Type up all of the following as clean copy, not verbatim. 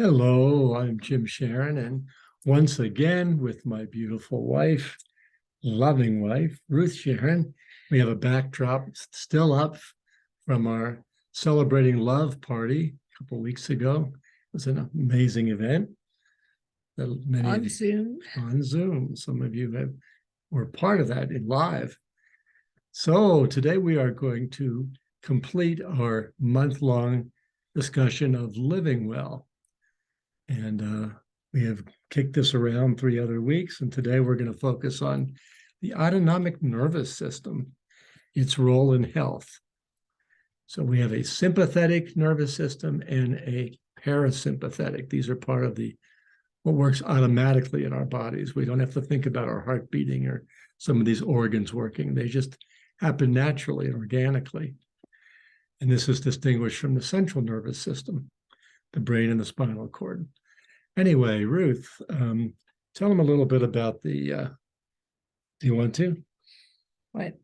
Hello, I'm Jim Sharon, and once again with my beautiful wife, loving wife, Ruth Sharon, we have a backdrop still up from our Celebrating Love party a couple of weeks ago. It was an amazing event that many On of you Zoom. on Zoom. Some of you were part of that in live. So today we are going to complete our month-long discussion of living well. And we have kicked this around 3 other weeks, and today we're going to focus on the autonomic nervous system, its role in health. So we have a sympathetic nervous system and a parasympathetic. These are part of what works automatically in our bodies. We don't have to think about our heart beating or some of these organs working. They just happen naturally and organically. And this is distinguished from the central nervous system, the brain and the spinal cord. Anyway, Ruth, tell them a little bit about do you want to? What?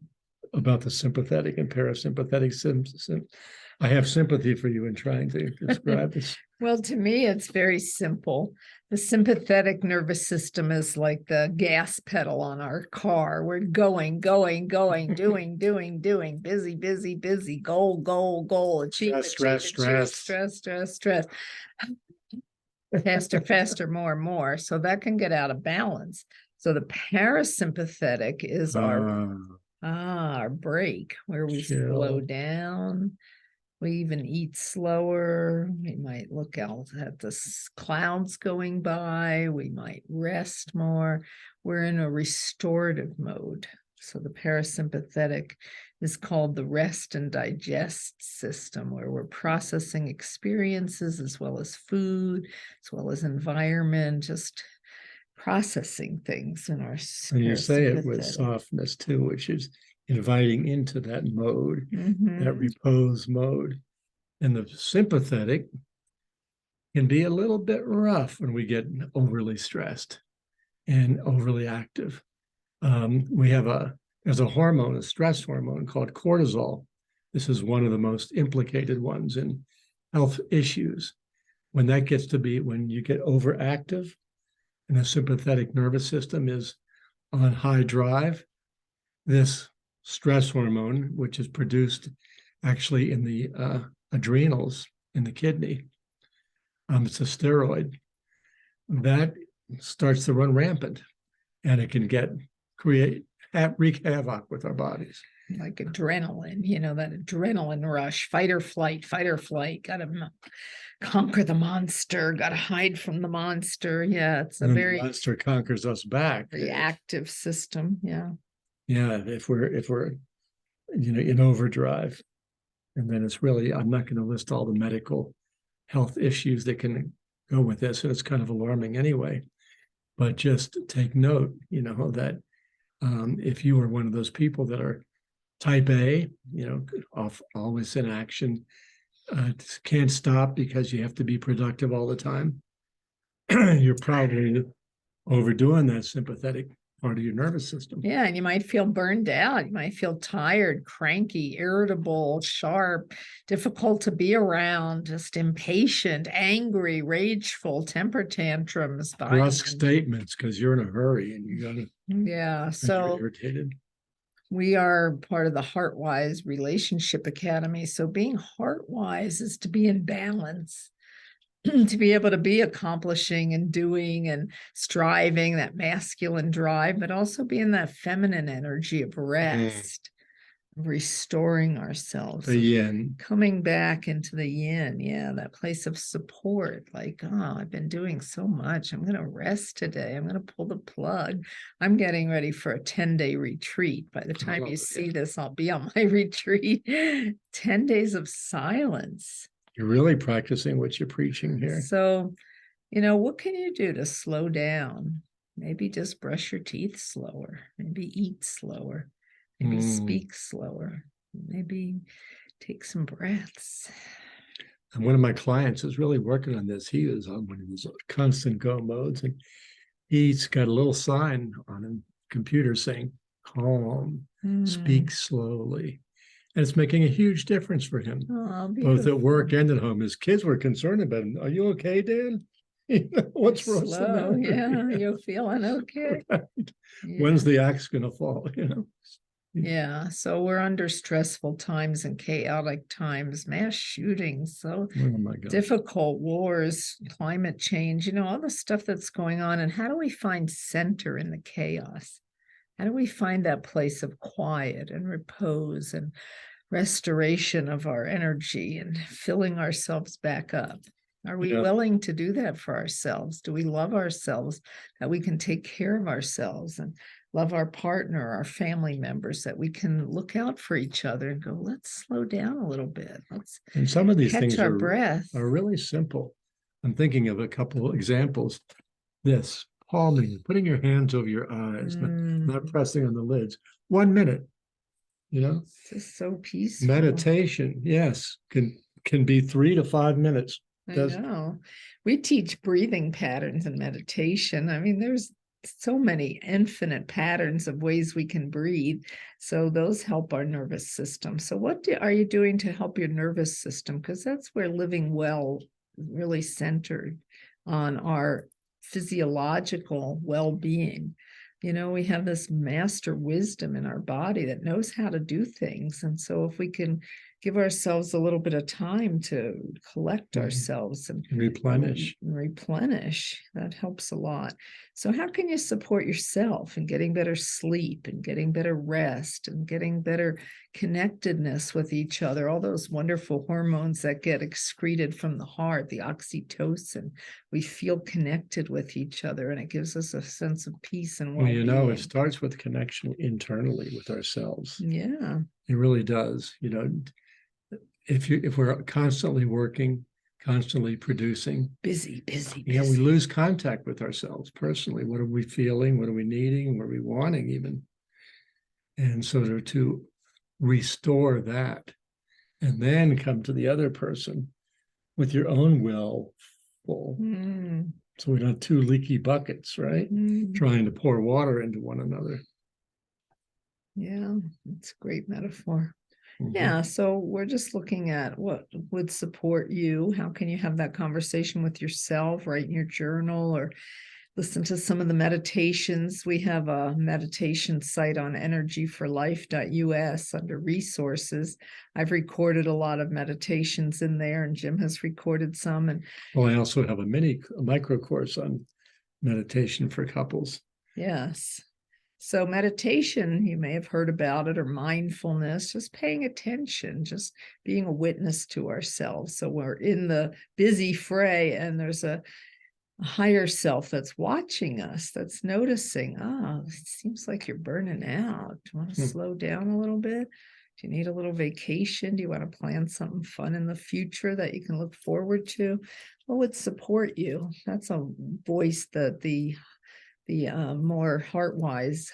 About the sympathetic and parasympathetic I have sympathy for you in trying to describe this. Well, to me, it's very simple. The sympathetic nervous system is like the gas pedal on our car. We're going, doing, busy, goal, achieve, Stress. faster, more. So that can get out of balance. So the parasympathetic is our break, where we slow down. We even eat slower. We might look out at the clouds going by. We might rest more. We're in a restorative mode. So the parasympathetic is called the rest and digest system, where we're processing experiences as well as food, as well as environment, just processing things in our. And you say it with softness too, which is inviting into that mode, that repose mode. And the sympathetic can be a little bit rough when we get overly stressed and overly active. There's a hormone, a stress hormone called cortisol. This is one of the most implicated ones in health issues. When you get overactive and the sympathetic nervous system is on high drive, this stress hormone, which is produced actually in the adrenals in the kidney, it's a steroid, that starts to run rampant, and it can wreak havoc with our bodies. Like adrenaline, that adrenaline rush, fight or flight, gotta conquer the monster, gotta hide from the monster. Yeah, it's a very monster conquers us back. Reactive system. Yeah, if we're in overdrive. And then it's really, I'm not going to list all the medical health issues that can go with this, and it's kind of alarming anyway. But just take note, that if you are one of those people that are type A, always in action, can't stop because you have to be productive all the time, you're probably overdoing that sympathetic part of your nervous system. Yeah, and you might feel burned out. You might feel tired, cranky, irritable, sharp, difficult to be around, just impatient, angry, rageful, temper tantrums, brusque statements because you're in a hurry and you gotta so irritated. We are part of the Heartwise Relationship Academy. So being Heartwise is to be in balance, to be able to be accomplishing and doing and striving, that masculine drive, but also be in that feminine energy of rest, restoring ourselves, the yin, coming back into the yin. Yeah, that place of support, like, I've been doing so much, I'm going to rest today, I'm going to pull the plug. I'm getting ready for a 10-day retreat. By the time you see this, I'll be on my retreat. 10 days of silence. You're really practicing what you're preaching here. So, what can you do to slow down? Maybe just brush your teeth slower. Maybe eat slower. Maybe speak slower. Maybe take some breaths. And one of my clients is really working on this. He is on one of these constant go modes, and he's got a little sign on a computer saying, calm, speak slowly. And it's making a huge difference for him, Oh, both at work beautiful. and at home. His kids were concerned about him. Are you okay, Dan? What's You're what's the slow. matter? Yeah, you're feeling okay. Right. Yeah. When's the axe gonna fall? Yeah, so we're under stressful times and chaotic times, mass shootings, so Oh my gosh. difficult wars, climate change, all the stuff that's going on. And how do we find center in the chaos? How do we find that place of quiet and repose and restoration of our energy and filling ourselves back up? Are we Yeah. willing to do that for ourselves? Do we love ourselves, that we can take care of ourselves and love our partner, our family members, that we can look out for each other and go, let's slow down a little bit. Let's And some of these catch things our are breath. really simple. I'm thinking of a couple examples. This palming, putting your hands over your eyes, not pressing on the lids. 1 minute, It's just so peaceful. meditation, yes, can be 3 to 5 minutes. I know. We teach breathing patterns in meditation. I mean, there's so many infinite patterns of ways we can breathe. So those help our nervous system. So what are you doing to help your nervous system? Because that's where living well is really centered on our physiological well-being. We have this master wisdom in our body that knows how to do things. And so if we can give ourselves a little bit of time to collect ourselves and replenish, that helps a lot. So how can you support yourself in getting better sleep and getting better rest and getting better connectedness with each other? All those wonderful hormones that get excreted from the heart, the oxytocin, we feel connected with each other, and it gives us a sense of peace and well-being. It starts with connection internally with ourselves. Yeah, it really does. If we're constantly working, constantly producing, busy, we lose contact with ourselves personally. What are we feeling? What are we needing? What are we wanting even? And so to restore that and then come to the other person with your own will full. So we don't have two leaky buckets, right? Trying to pour water into one another. Yeah, it's a great metaphor. Yeah, so we're just looking at what would support you. How can you have that conversation with yourself, write in your journal, or listen to some of the meditations. We have a meditation site on energyforlife.us under resources. I've recorded a lot of meditations in there, and Jim has recorded some. And I also have a micro course on meditation for couples. Yes. So meditation, you may have heard about it, or mindfulness, just paying attention, just being a witness to ourselves. So we're in the busy fray and there's a higher self that's watching us, that's noticing, it seems like you're burning out. Do you want to slow down a little bit? Do you need a little vacation? Do you want to plan something fun in the future that you can look forward to? What would support you? That's a voice that the more heart-wise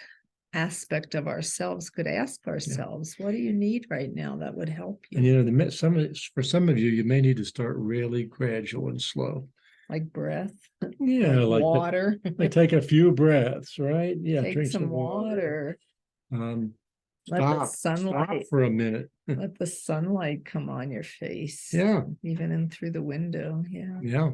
aspect of ourselves could ask ourselves. What do you need right now that would help you? And for some of you, you may need to start really gradual and slow. Like breath. Yeah, like water. Like take a few breaths, right? Yeah, drink some water. Let the sunlight stop for a minute. Let the sunlight come on your face. Yeah. Even in through the window. Yeah. Yeah.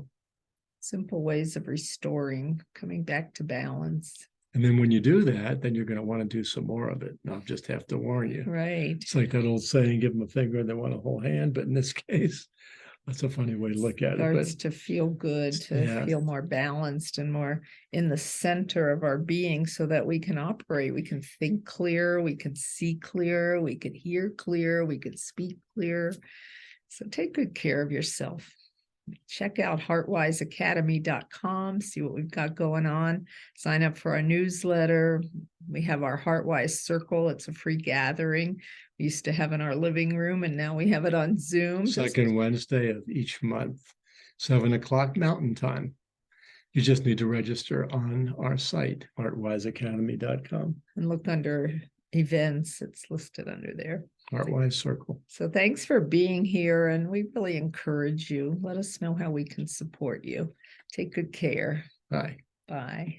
Simple ways of restoring, coming back to balance. And then when you do that, then you're going to want to do some more of it. I'll just have to warn you. Right. It's like that old saying, give them a finger and they want a whole hand. But in this case, that's a funny way to look at it. Starts to feel good, to feel more balanced and more in the center of our being, so that we can operate. We can think clear, we can see clear, we can hear clear, we can speak clear. So take good care of yourself. Check out heartwiseacademy.com, see what we've got going on. Sign up for our newsletter. We have our Heartwise Circle. It's a free gathering we used to have in our living room, and now we have it on Zoom. Second Wednesday of each month, 7:00 Mountain Time. You just need to register on our site, heartwiseacademy.com. And look under events. It's listed under there. Heartwise Circle. So thanks for being here, and we really encourage you. Let us know how we can support you. Take good care. Bye. Bye.